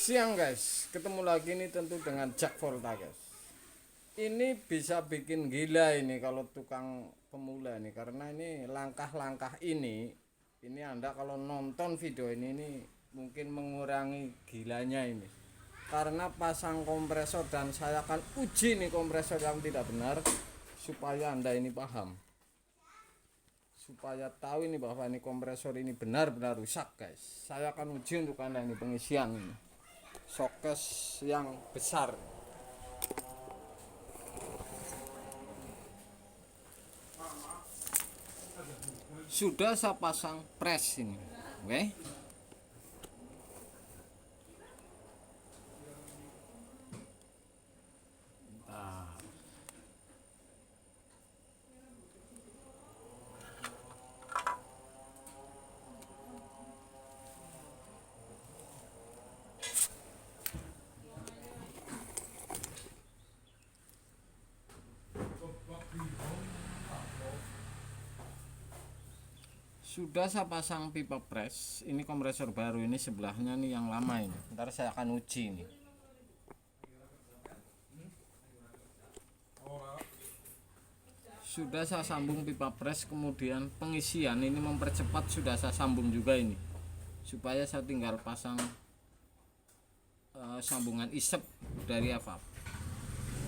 Siang guys, ketemu lagi nih tentu dengan Jak Volta guys. Ini bisa bikin gila ini kalau tukang pemula nih, karena ini langkah-langkah ini Anda kalau nonton video ini mungkin mengurangi gilanya ini. Karena pasang kompresor, dan saya akan uji nih kompresor yang tidak benar supaya Anda ini paham. Supaya tahu ini bahwa ini kompresor ini benar-benar rusak guys. Saya akan uji untuk Anda ini pengisian ini. Sokes yang besar. Sudah saya pasang pres ini, oke. Nah, sudah saya pasang pipa pres. Ini kompresor baru, ini sebelahnya nih yang lama ini. Ntar saya akan uji nih. Sudah saya sambung pipa pres, kemudian pengisian ini mempercepat sudah saya sambung juga ini. Supaya saya tinggal pasang sambungan isep dari evap.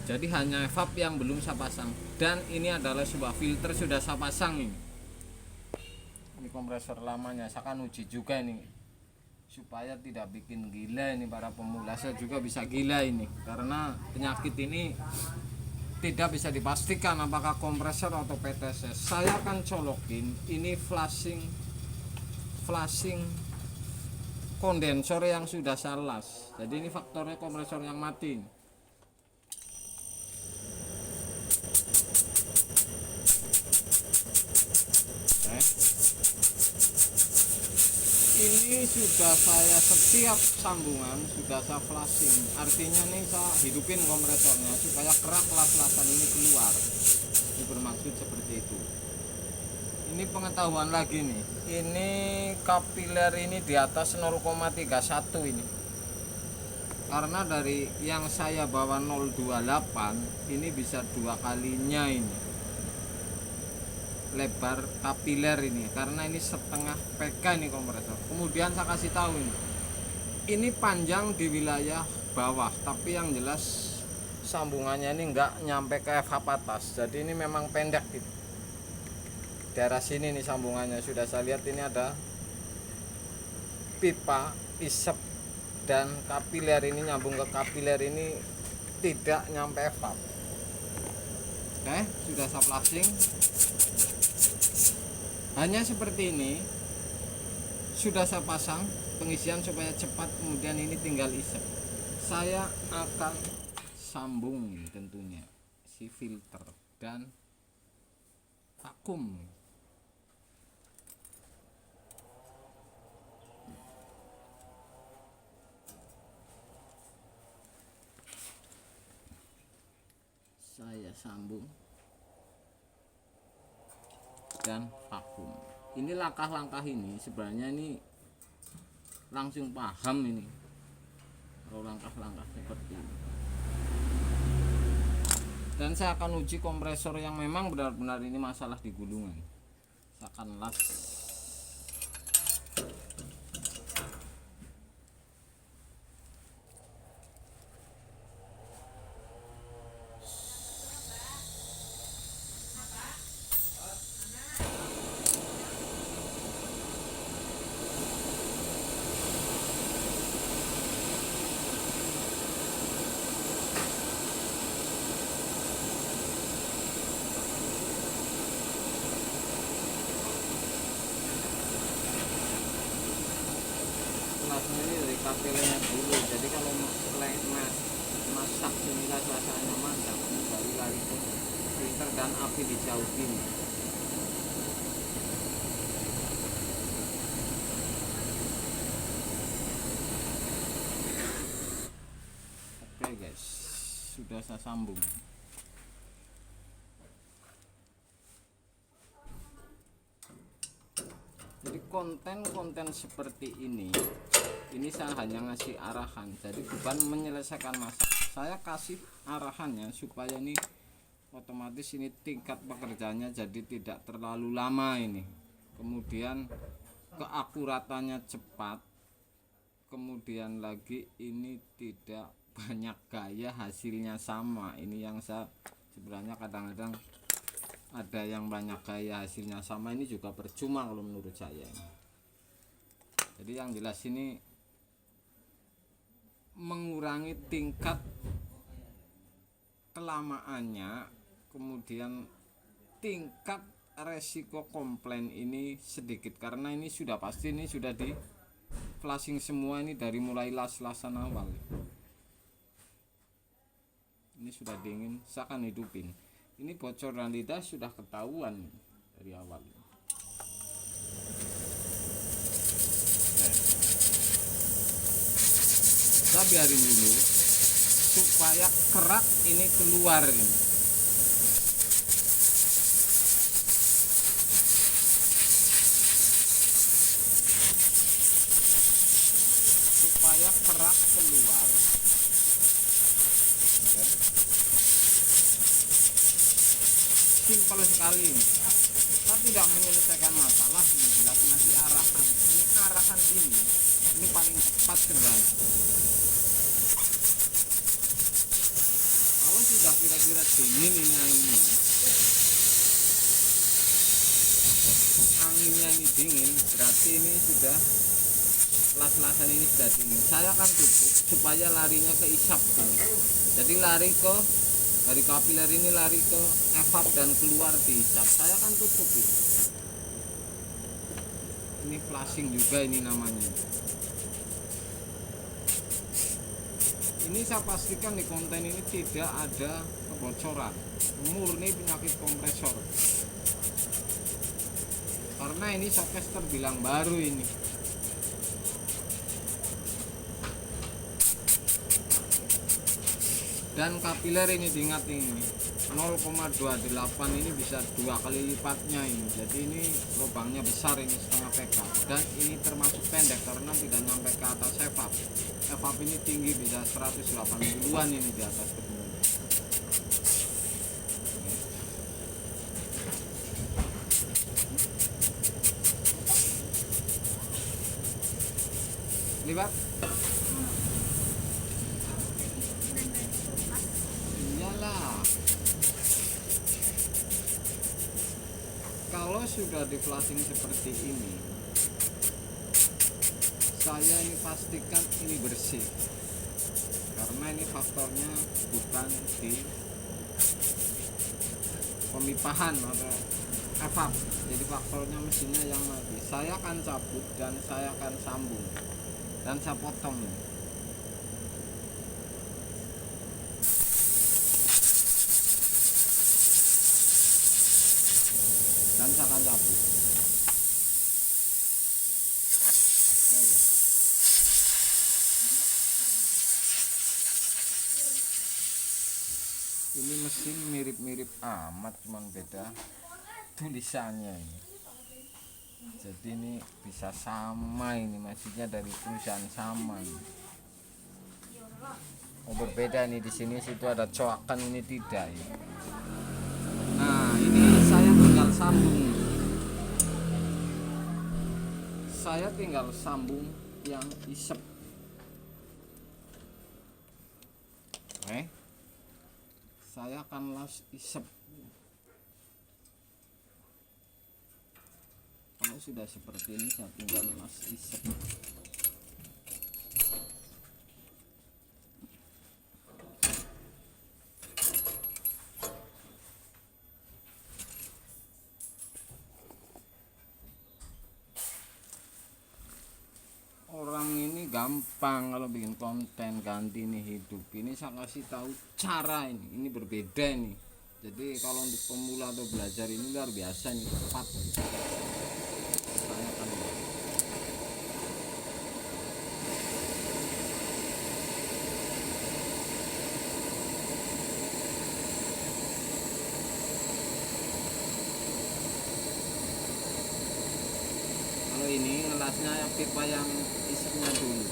Jadi hanya evap yang belum saya pasang. Dan ini adalah sebuah filter sudah saya pasang ini. Ini kompresor lamanya, saya akan uji juga ini supaya tidak bikin gila ini para pemula. Saya juga bisa gila ini karena penyakit ini tidak bisa dipastikan apakah kompresor atau PTS. Saya akan colokin ini flashing kondensor yang sudah saya las. Jadi ini faktornya kompresor yang mati. Ini sudah saya setiap sambungan sudah saya flashing, artinya nih saya hidupin kompresornya supaya kerak las-lasan ini keluar. Ini bermaksud seperti itu. Ini pengetahuan lagi nih, ini kapiler ini di atas 0,31 ini, karena dari yang saya bawa 028 ini bisa 2 kalinya ini lebar kapiler ini, karena ini setengah PK ini kompresor. Kemudian saya kasih tahu ini panjang di wilayah bawah, tapi yang jelas sambungannya ini enggak nyampe ke FH atas, jadi ini memang pendek gitu. Daerah sini nih sambungannya sudah saya lihat, ini ada pipa isep dan kapiler ini nyambung ke kapiler ini tidak nyampe FH. Oke, sudah saya flashing. Hanya seperti ini sudah saya pasang pengisian supaya cepat, kemudian ini tinggal isep. Saya akan sambung tentunya si filter dan vakum. Saya sambung dan vakum. Ini langkah-langkah ini sebenarnya ini langsung paham ini kalau langkah-langkah seperti ini. Dan saya akan uji kompresor yang memang benar-benar ini masalah di gulungan. Saya akan las. Ini dari kapilernya dulu, jadi kalau masak semilas rasanya mantap, baru lari ke filter dan api dijauhin. Oke guys, sudah saya sambung. Jadi konten-konten seperti ini saya hanya ngasih arahan, jadi bukan menyelesaikan masalah. Saya kasih arahannya supaya ini otomatis ini tingkat pekerjaannya jadi tidak terlalu lama ini, kemudian keakuratannya cepat, kemudian lagi ini tidak banyak gaya, hasilnya sama. Ini yang saya sebenarnya kadang-kadang ada yang banyak gaya hasilnya sama, ini juga percuma kalau menurut saya. Jadi yang jelas ini mengurangi tingkat kelamaannya, kemudian tingkat resiko komplain ini sedikit, karena ini sudah pasti ini sudah di flashing semua, ini dari mulai las-lasan awal ini sudah dingin, saya akan hidupin. Ini bocor dan lidah sudah ketahuan dari awal. Saya biarin dulu supaya kerak ini keluar ini. Supaya kerak keluar. Simpel sekali ini. Saya tidak menyelesaikan masalah, ini jelas ngasih arahan. Ini arahan ini paling cepat sebenarnya. Kalau sudah kira-kira dingin ini anginnya ini dingin, berarti ini sudah las-lasan ini sudah dingin. Saya akan tutup supaya larinya ke isap ini. Jadi lari ke dari kapiler ini lari ke evap dan keluar di isap. Saya akan tutup ini. Ini flashing juga ini namanya. Ini saya pastikan di konten ini tidak ada kebocoran, murni penyakit kompresor. Karena ini showcase terbilang baru ini. Dan kapiler ini diingat ini 0,28 ini bisa 2 kali lipatnya ini. Jadi ini lubangnya besar, ini setengah PK, dan ini termasuk pendek karena tidak sampai ke atas evap. Evap ini tinggi, bisa 180-an ini di atas ketemu. Lipat. Iyalah. Kalau sudah di flashing seperti ini, saya ini pastikan ini bersih, karena ini faktornya bukan di pemipahan atau evap, jadi faktornya mesinnya yang mati. Saya akan cabut dan saya akan sambung dan saya potong ini. Dan saya akan cabut. Oke, ya. Ini mesin mirip-mirip amat, cuman beda tulisannya ini. Jadi ini bisa sama, ini mesinnya dari perusahaan sama ini. Oh, berbeda nih, di sini situ ada coakan, ini tidak ya. Nah, ini saya tinggal sambung. Saya tinggal sambung yang isep. Oke. Saya akan las isep. Kalau sudah seperti ini, saya tinggal las isep. Orang ini gampang kalau bikin konten ganti ini hidup. Ini saya kasih tahu cara ini berbeda ini. Jadi kalau untuk pemula atau belajar ini luar biasa nih, cepat. Saya akan kalau atasnya pipa yang isinya dulu.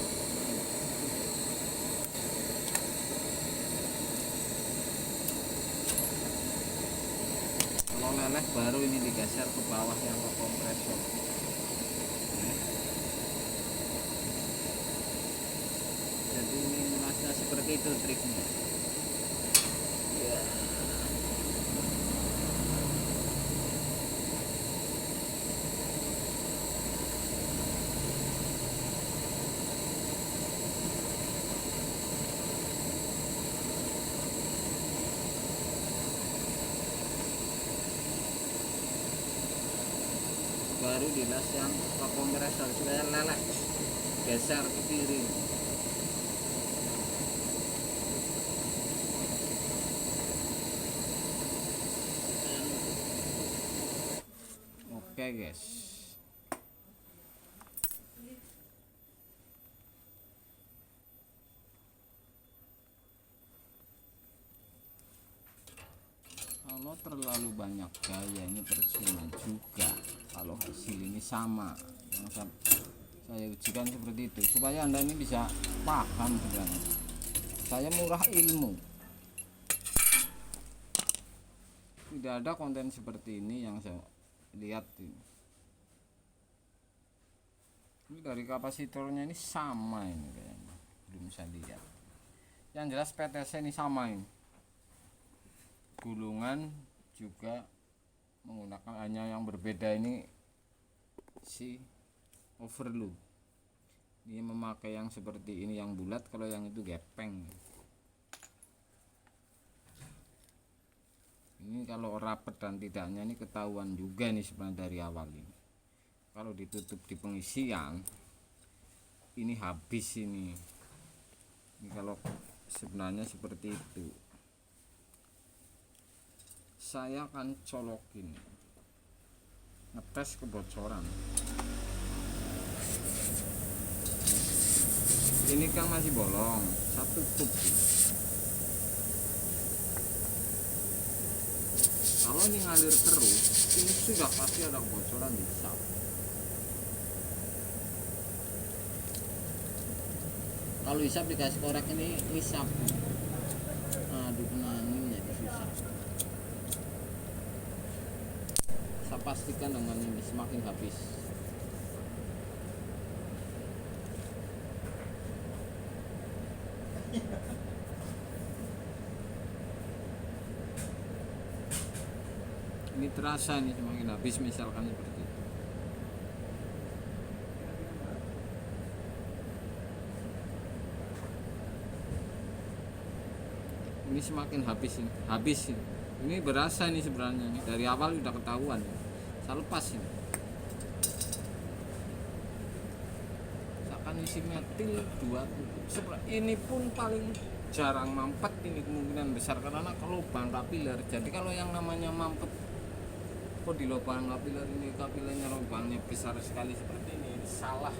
Kalau leleh baru ini digeser ke bawah yang ke kompresor. Jadi ini mulasnya seperti itu triknya ya. Baru dilas yang ke kompresor supaya leleh, geser ke kiri. Oke guys, kalau terlalu banyak gaya ini percuma juga. Kalau hasil ini sama yang saya ujikan seperti itu, supaya Anda ini bisa paham sebenarnya. Saya murah ilmu, tidak ada konten seperti ini yang saya lihat ini. Ini dari kapasitornya ini sama ini kayaknya, belum saya lihat. Yang jelas PTC ini sama ini, gulungan juga menggunakan, hanya yang berbeda ini si overload. Ini memakai yang seperti ini yang bulat, kalau yang itu gepeng. Ini kalau rapet dan tidaknya ini ketahuan juga nih sebenarnya dari awal ini. Kalau ditutup di pengisian ini habis ini. Ini kalau sebenarnya seperti itu. Saya akan colokin, ngetes kebocoran. Ini kan masih bolong, satu tutup. Kalau ini ngalir terus, ini sudah pasti ada kebocoran di sap. Kalau isap dikasih korek ini isap. Aduh, kenangin jadi susah. Saya pastikan dengan ini semakin habis. Ini terasa nih semakin habis misalkan seperti itu. Ini semakin habis ini, ini berasa ini sebenarnya nih. Dari awal udah ketahuan. Saya lepas ini. Akan isi metil 2. Ini pun paling jarang mampet, ini kemungkinan besar karena ke lubang kapiler. Jadi kalau yang namanya mampet kok di lubang kapiler ini, kapilernya lubangnya besar sekali seperti ini salah.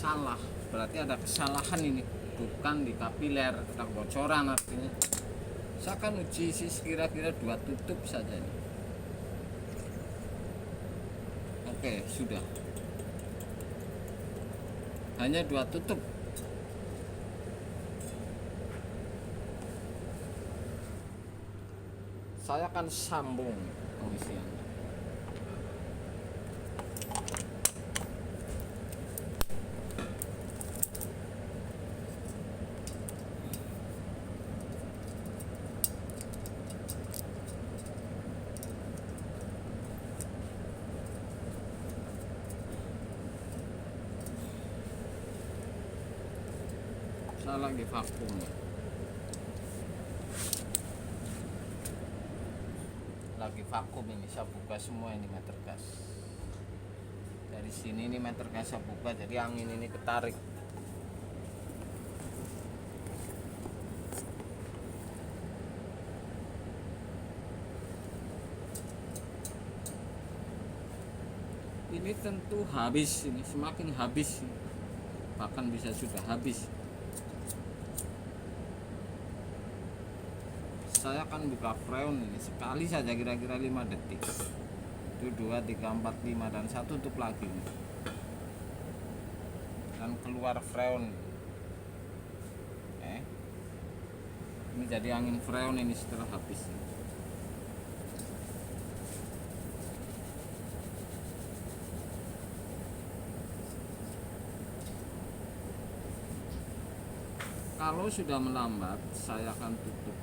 Salah, berarti ada kesalahan ini, bukan di kapiler, ada kebocoran artinya. Saya akan uji sih kira-kira 2 tutup saja nih. Oke, sudah. Hanya 2 tutup. Saya akan sambung pengisian. Saya lagi vakum, ini saya buka semua ini meter gas. Dari sini ini meter gas saya buka, jadi angin ini ketarik. Ini tentu habis, ini semakin habis. bahkan bisa sudah habis. Saya akan buka freon ini sekali saja, kira-kira 5 detik. Itu 2, 3, 4, 5 dan 1 tutup lagi nih. Dan keluar freon. Ini jadi angin freon ini setelah habis. Kalau sudah melambat, saya akan tutup.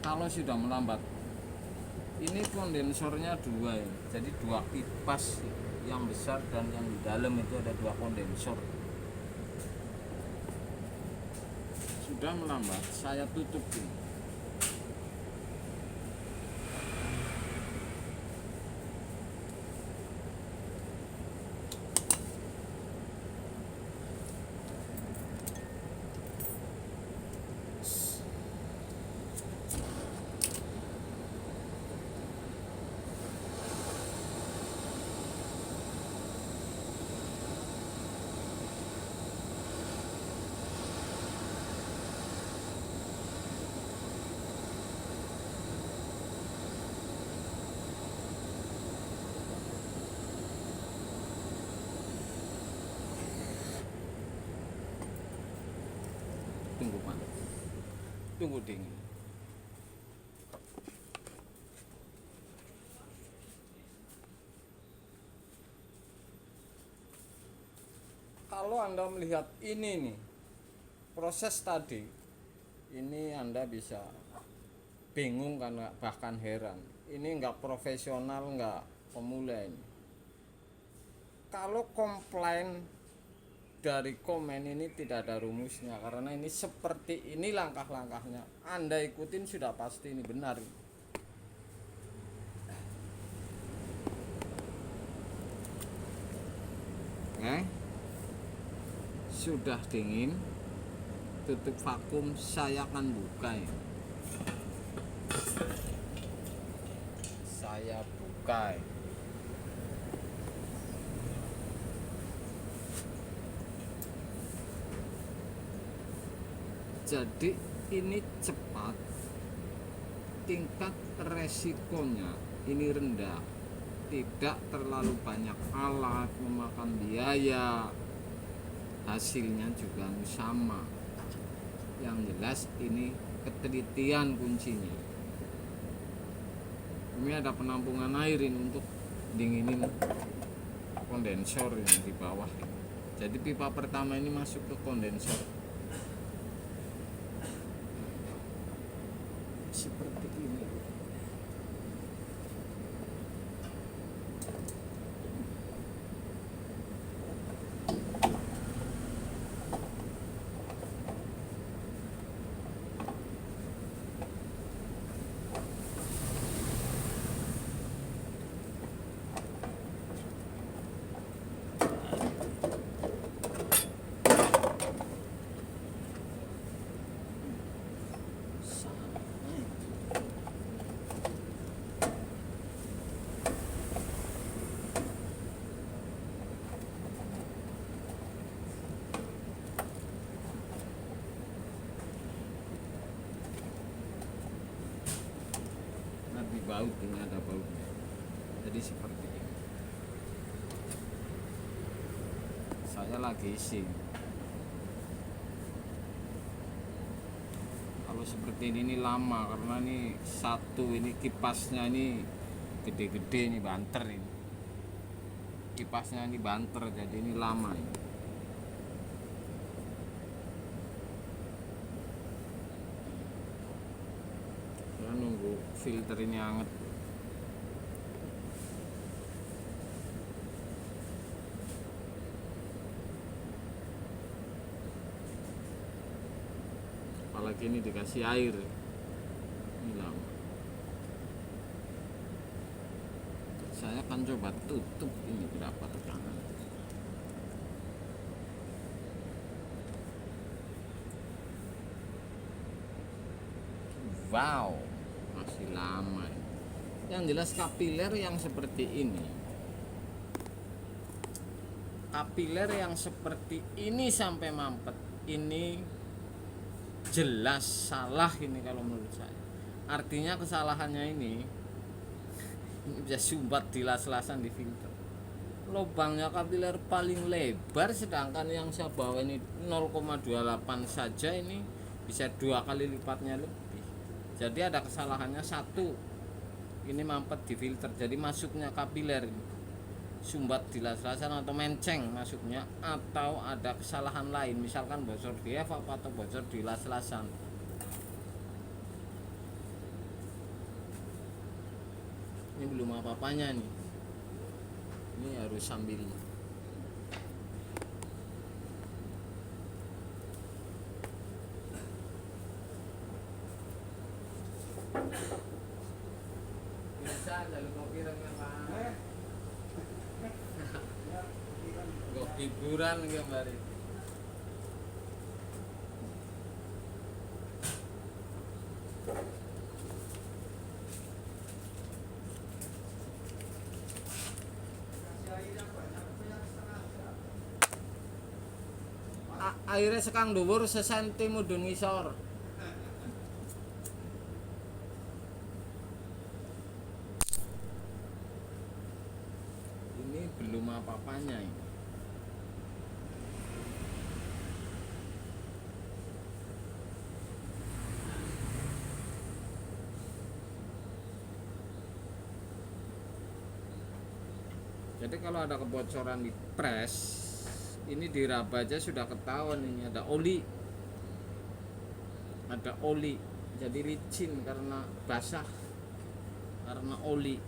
Kalau sudah melambat, ini kondensornya 2 ya. Jadi 2 kipas yang besar dan yang di dalam itu ada 2 kondensor. Sudah melambat, saya tutup ini. Tunggu panas, tunggu dingin. Kalau Anda melihat ini nih, proses tadi ini, Anda bisa bingung kan, bahkan heran. Ini enggak profesional, enggak pemula ini. Kalau komplain dari komen ini tidak ada rumusnya, karena ini seperti ini langkah-langkahnya. Anda ikutin sudah pasti ini benar. Sudah dingin, tutup vakum, saya akan buka ya. Saya buka ya. Jadi ini cepat, tingkat resikonya ini rendah, tidak terlalu banyak alat, memakan biaya, hasilnya juga sama. Yang jelas ini ketelitian kuncinya. Ini ada penampungan air ini untuk dinginin kondensor yang di bawah. Jadi pipa pertama ini masuk ke kondensor. Seperti ini. Baut ini ada bautnya, jadi seperti ini. Saya lagi isi. Kalau seperti ini lama, karena ini satu ini kipasnya ini gede-gede, ini banter ini. Kipasnya ini banter, jadi ini lama ini. Nunggu filter ini hangat. Apalagi ini dikasih air, ini lama. Saya akan coba tutup ini berapa tekanan. Wow, masih lama. Yang jelas kapiler yang seperti ini, kapiler yang seperti ini sampai mampet ini jelas salah ini kalau menurut saya. Artinya kesalahannya ini bisa sumbat di las-lasan di filter. Lubangnya kapiler paling lebar, sedangkan yang saya bawa ini 0,28 saja, ini bisa 2 kali lipatnya lebih. Jadi ada kesalahannya satu, ini mampet di filter, jadi masuknya kapiler ini sumbat di las-lasan atau menceng masuknya, atau ada kesalahan lain, misalkan bocor di evap atau bocor di las-lasan. Ini belum apa-apanya nih, ini harus sambil bisa jalur kopi dengan Pak. Kok hiburan kembali. Airnya sekang dhuwur sesenti mudhun ngisor. Ini belum apa-apanya ini. Jadi kalau ada kebocoran di pres, ini diraba aja sudah ketahuan, ini ada oli, jadi licin karena basah, karena oli.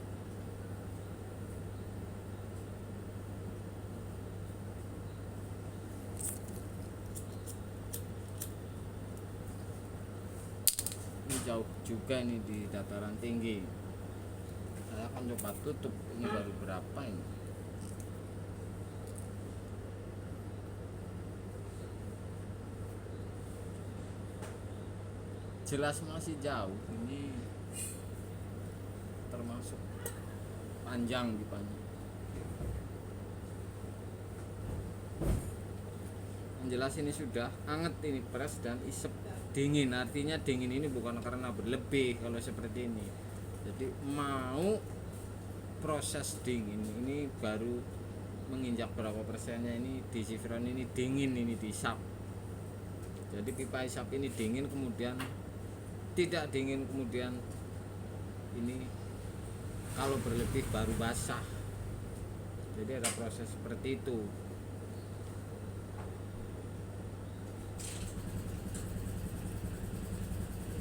Ini jauh juga ini di dataran tinggi. Saya akan coba tutup, ini baru berapa ini. Jelas masih jauh, ini termasuk panjang di panjang. Yang jelas ini sudah anget ini pres dan isep dingin, artinya dingin ini bukan karena berlebih kalau seperti ini. Jadi mau proses dingin ini baru menginjak berapa persennya, ini di chevron ini dingin, ini disap. Jadi pipa isap ini dingin, kemudian tidak dingin, kemudian ini kalau berlebih baru basah. Jadi ada proses seperti itu.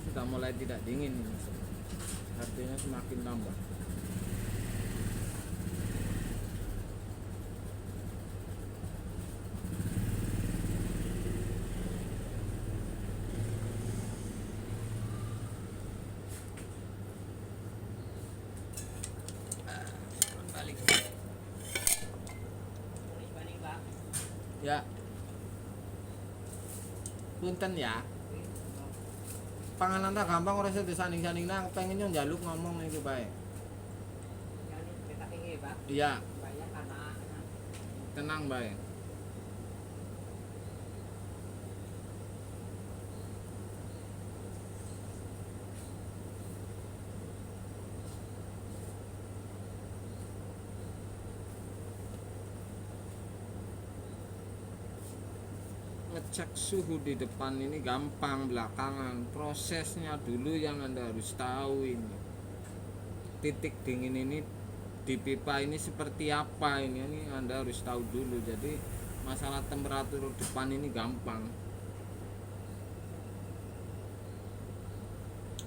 Sudah mulai tidak dingin ini, artinya semakin tambah. Ya, punten ya. Panganan tak gampang, ora sedih sanding-sanding nang pengen yo njaluk ngomong iki bae. Iya. Tenang bae. Ngecek suhu di depan ini gampang, belakangan prosesnya dulu yang Anda harus tahu. Ini titik dingin ini di pipa ini seperti apa, ini Anda harus tahu dulu. Jadi masalah temperatur depan ini gampang.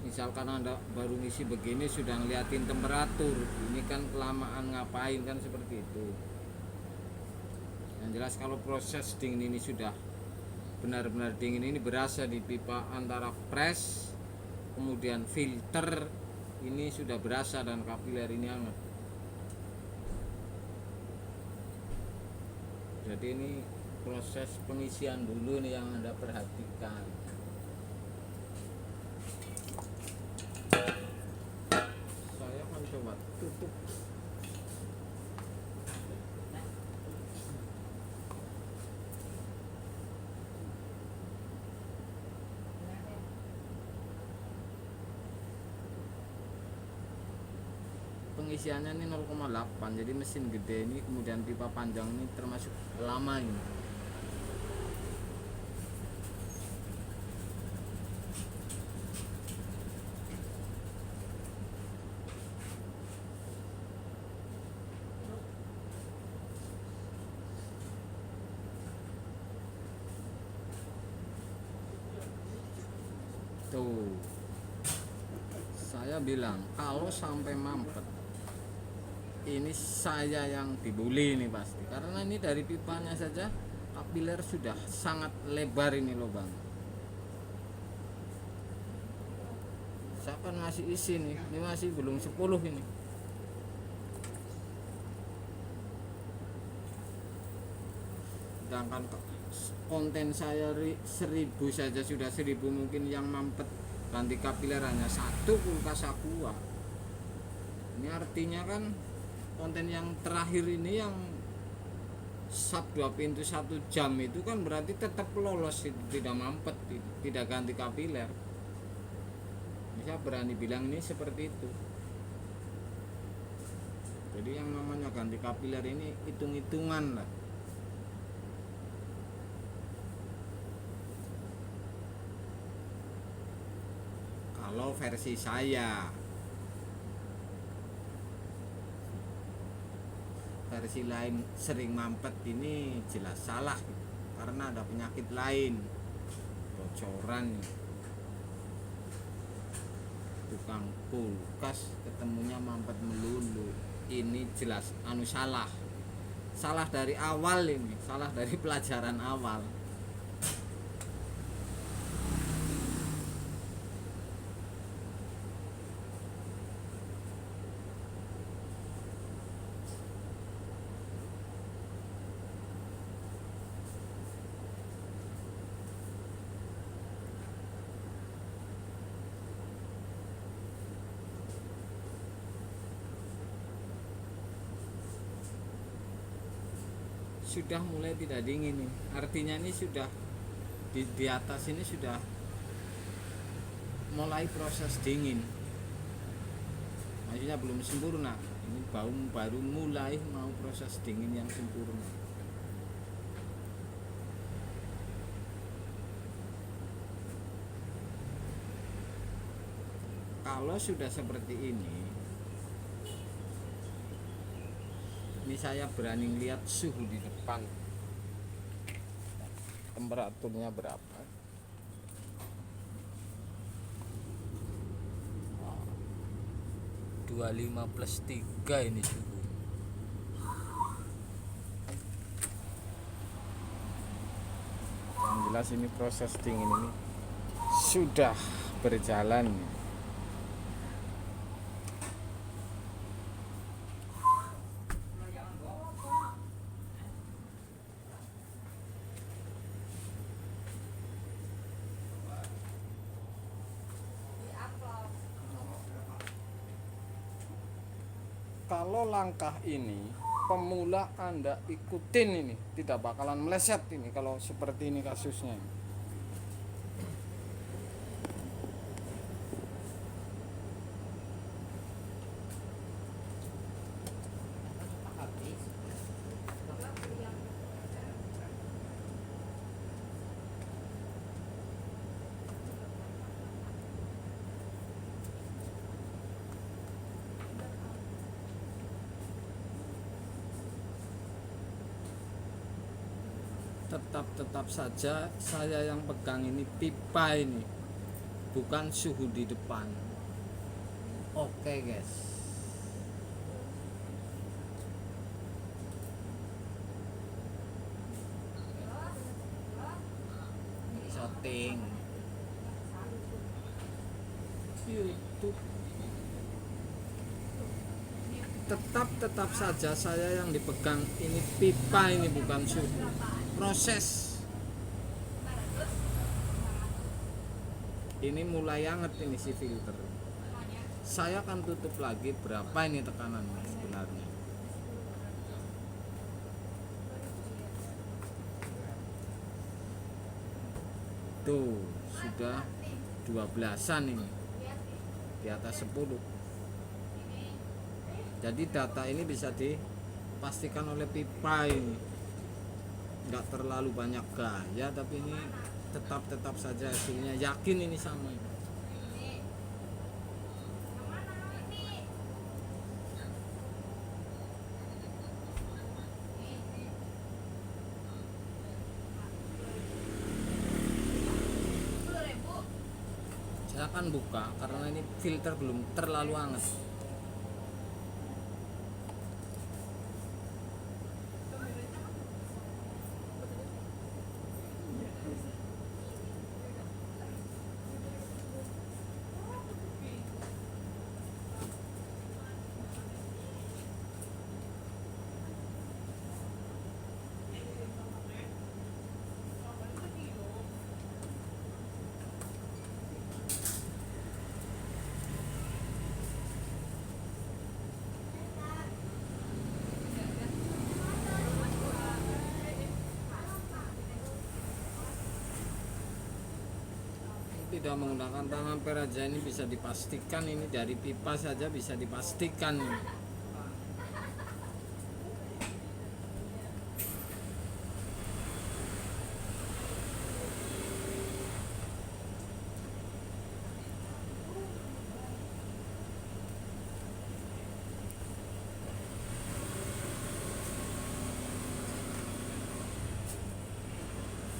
Misalkan Anda baru ngisi begini sudah ngeliatin temperatur, ini kan kelamaan ngapain, kan seperti itu. Yang jelas kalau proses dingin ini sudah benar-benar dingin, ini berasa di pipa antara pres kemudian filter ini sudah berasa, dan kapiler ini hangat. Jadi ini proses pengisian dulu nih yang Anda perhatikan. Saya akan coba pengisiannya ini 0,8, jadi mesin gede ini kemudian pipa panjang ini termasuk lama ini. Tuh, saya bilang kalau sampai mampet ini saya yang dibully ini pasti, karena ini dari pipanya saja kapiler sudah sangat lebar ini lubang. Saya kan masih isi nih, ini masih belum 10 ini. Sedangkan konten saya 1000 saja sudah 1000, mungkin yang mampet ganti kapiler hanya 1 kulkas aqua. Ini artinya kan konten yang terakhir ini yang sub 2 pintu 1 jam itu kan berarti tetap lolos, tidak mampet, tidak ganti kapiler. Ini saya berani bilang ini seperti itu. Jadi yang namanya ganti kapiler ini hitung-hitungan lah. Kalau versi saya, versi lain sering mampet ini jelas salah, karena ada penyakit lain, bocoran. Tukang kulkas ketemunya mampet melulu, ini jelas salah dari awal, ini salah dari pelajaran awal. Sudah mulai tidak dingin nih, artinya ini sudah di atas ini sudah mulai proses dingin, maksudnya belum sempurna, ini baru mulai mau proses dingin yang sempurna. Kalau sudah seperti ini saya berani lihat suhu di depan, temperaturnya berapa. 25+3 ini suhu. Yang jelas ini proses dingin ini sudah berjalan. Kalau langkah ini pemula Anda ikutin, ini tidak bakalan meleset ini kalau seperti ini kasusnya. Tetap saja saya yang pegang ini pipa ini, bukan suhu di depan. Oke guys, shooting YouTube. Tetap saja saya yang dipegang ini pipa ini, bukan suhu. Proses ini mulai anget ini si filter. Saya akan tutup lagi berapa ini tekanan sebenarnya. Tuh sudah 12-an ini, di atas 10. Jadi data ini bisa dipastikan oleh pipa ini, nggak terlalu banyak gaya, tapi ini tetap saja hasilnya yakin ini sama. Saya akan buka karena ini filter belum terlalu hangat. Tidak menggunakan tangan peraja ini bisa dipastikan, ini dari pipa saja bisa dipastikan ini.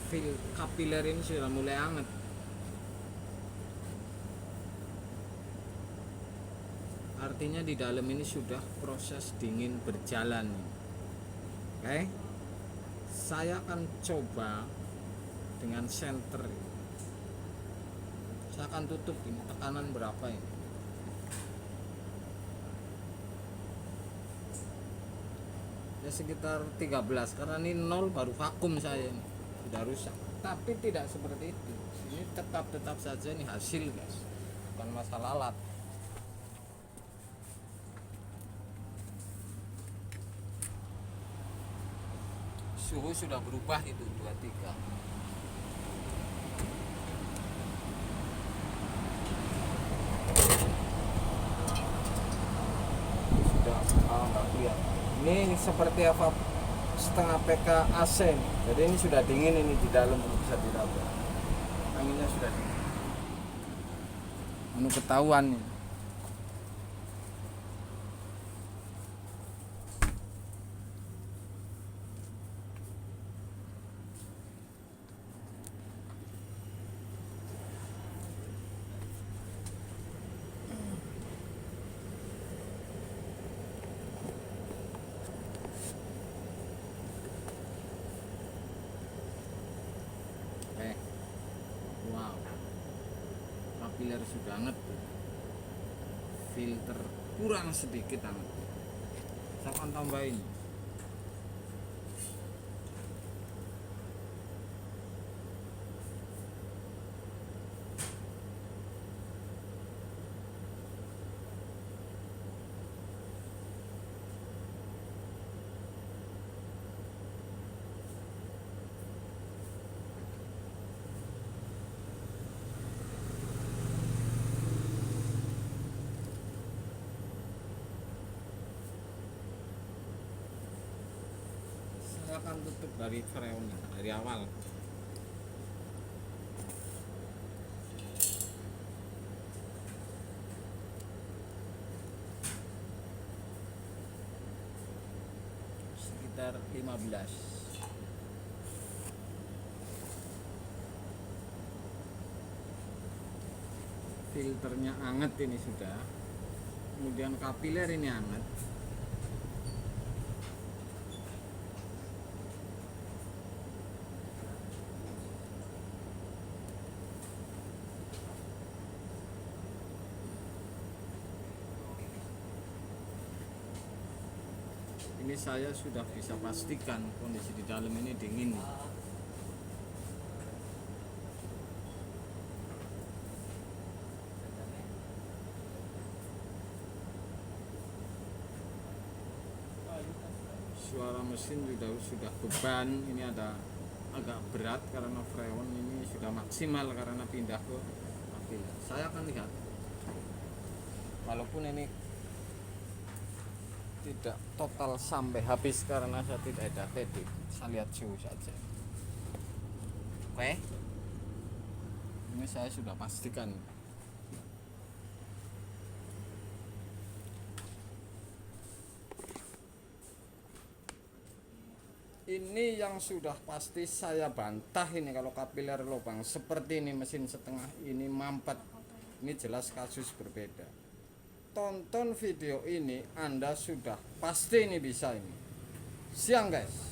Fil kapiler ini sudah mulai hangat. Artinya di dalam ini sudah proses dingin berjalan. Oke, saya akan coba dengan senter. Saya akan tutup ini, tekanan berapa ini? Ya sekitar 13, karena ini 0 baru vakum saya ini. Sudah rusak. Tapi tidak seperti itu. Ini tetap saja ini hasil, guys. Bukan masalah alat. Suhu sudah berubah itu 23. Sudah enggak kelihatan. Ini seperti apa setengah PK AC. Jadi ini sudah dingin, ini di dalam bisa diraba. Anginnya sudah dingin. Anu ketahuan nih. Wow, kapiler sudah hangat, filter kurang sedikit hangat. Saya akan tambahin. Saya akan tutup dari freon dari awal. Sekitar 15. Filternya hangat ini sudah. Kemudian kapiler ini hangat. Ini saya sudah bisa pastikan kondisi di dalam ini dingin. Suara mesin sudah beban, ini ada agak berat karena freon ini sudah maksimal karena pindah ke kapiler. Saya akan lihat, walaupun ini tidak total sampai habis karena saya tidak ada edit. Saya lihat suhu saja. Oke, ini saya sudah pastikan. Ini yang sudah pasti saya bantah ini kalau kapiler lubang seperti ini mesin setengah ini mampet. Ini jelas kasus berbeda. Tonton video ini Anda sudah pasti ini bisa ini. Siang guys.